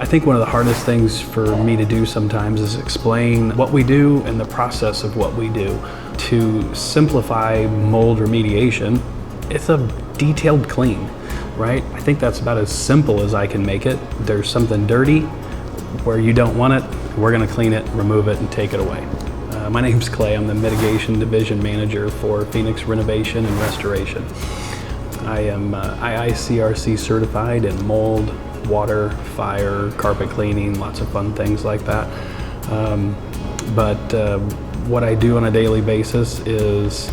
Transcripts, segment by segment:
I think one of the hardest things for me to do sometimes is explain what we do and the process of what we do. To simplify mold remediation, it's a detailed clean, right? I think that's about as simple as I can make it. There's something dirty where you don't want it, we're gonna clean it, remove it, and take it away. My name's Clay, I'm the Mitigation Division Manager for Phoenix Renovation and Restoration. I am IICRC certified in mold, water, fire, carpet cleaning, lots of fun things like that. What I do on a daily basis is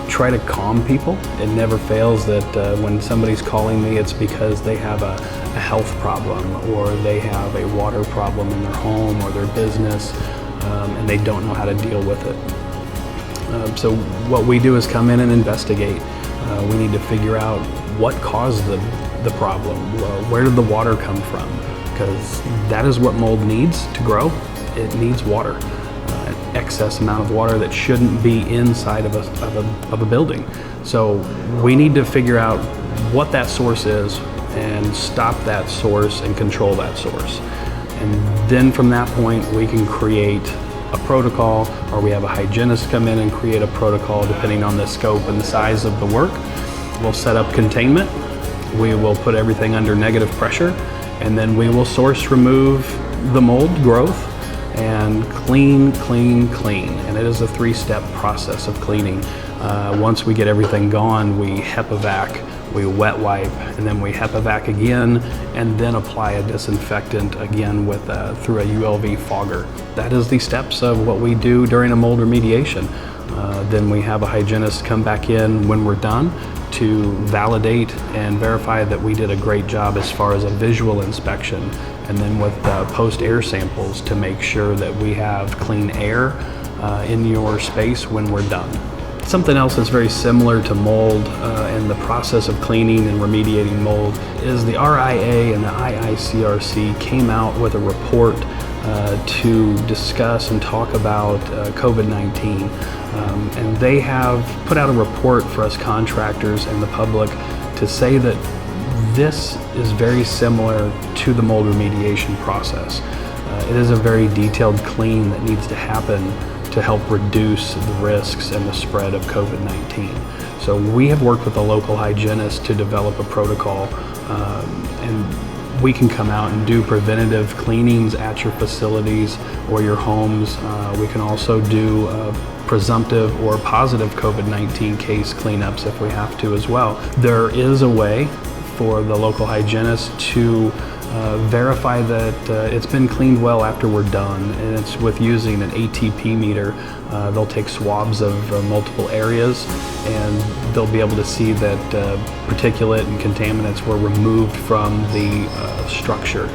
try to calm people. It never fails that when somebody's calling me, it's because they have a health problem or they have a water problem in their home or their business, and they don't know how to deal with it. So what we do is come in and investigate. We need to figure out what caused the problem. Where did the water come from? Because that is what mold needs to grow. It needs water, an excess amount of water that shouldn't be inside of a building. So we need to figure out what that source is and stop that source and control that source. And then from that point, we can create a protocol, or we have a hygienist come in and create a protocol depending on the scope and the size of the work. We'll set up containment. We will put everything under negative pressure, and then we will source remove the mold growth and clean, clean, clean. And it is a 3-step process of cleaning. Once we get everything gone, we HEPA-vac, we wet wipe, and then we HEPA-vac again, and then apply a disinfectant again with through a ULV fogger. That is the steps of what we do during a mold remediation. Then we have a hygienist come back in when we're done to validate and verify that we did a great job as far as a visual inspection, and then with post-air samples to make sure that we have clean air in your space when we're done. Something else that's very similar to mold and the process of cleaning and remediating mold is the RIA and the IICRC came out with a report to discuss and talk about COVID-19. And they have put out a report for us contractors and the public to say that this is very similar to the mold remediation process. It is a very detailed clean that needs to happen to help reduce the risks and the spread of COVID-19. So we have worked with a local hygienist to develop a protocol, and we can come out and do preventative cleanings at your facilities or your homes. We can also do presumptive or positive COVID-19 case cleanups if we have to as well. There is a way for the local hygienist to verify that it's been cleaned well after we're done, and it's with using an ATP meter. They'll take swabs of multiple areas, and they'll be able to see that particulate and contaminants were removed from the structure,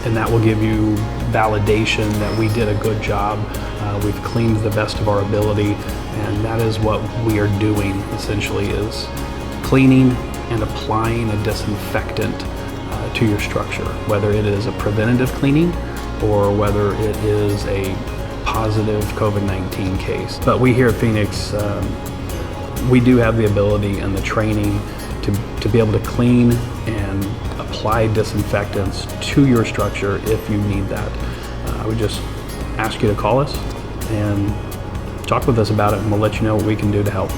and that will give you validation that we did a good job. We've cleaned the best of our ability, and that is what we are doing essentially, is cleaning and applying a disinfectant to your structure, whether it is a preventative cleaning or whether it is a positive COVID-19 case. But we here at Phoenix, we do have the ability and the training to be able to clean and apply disinfectants to your structure if you need that. I would just ask you to call us and talk with us about it, and we'll let you know what we can do to help.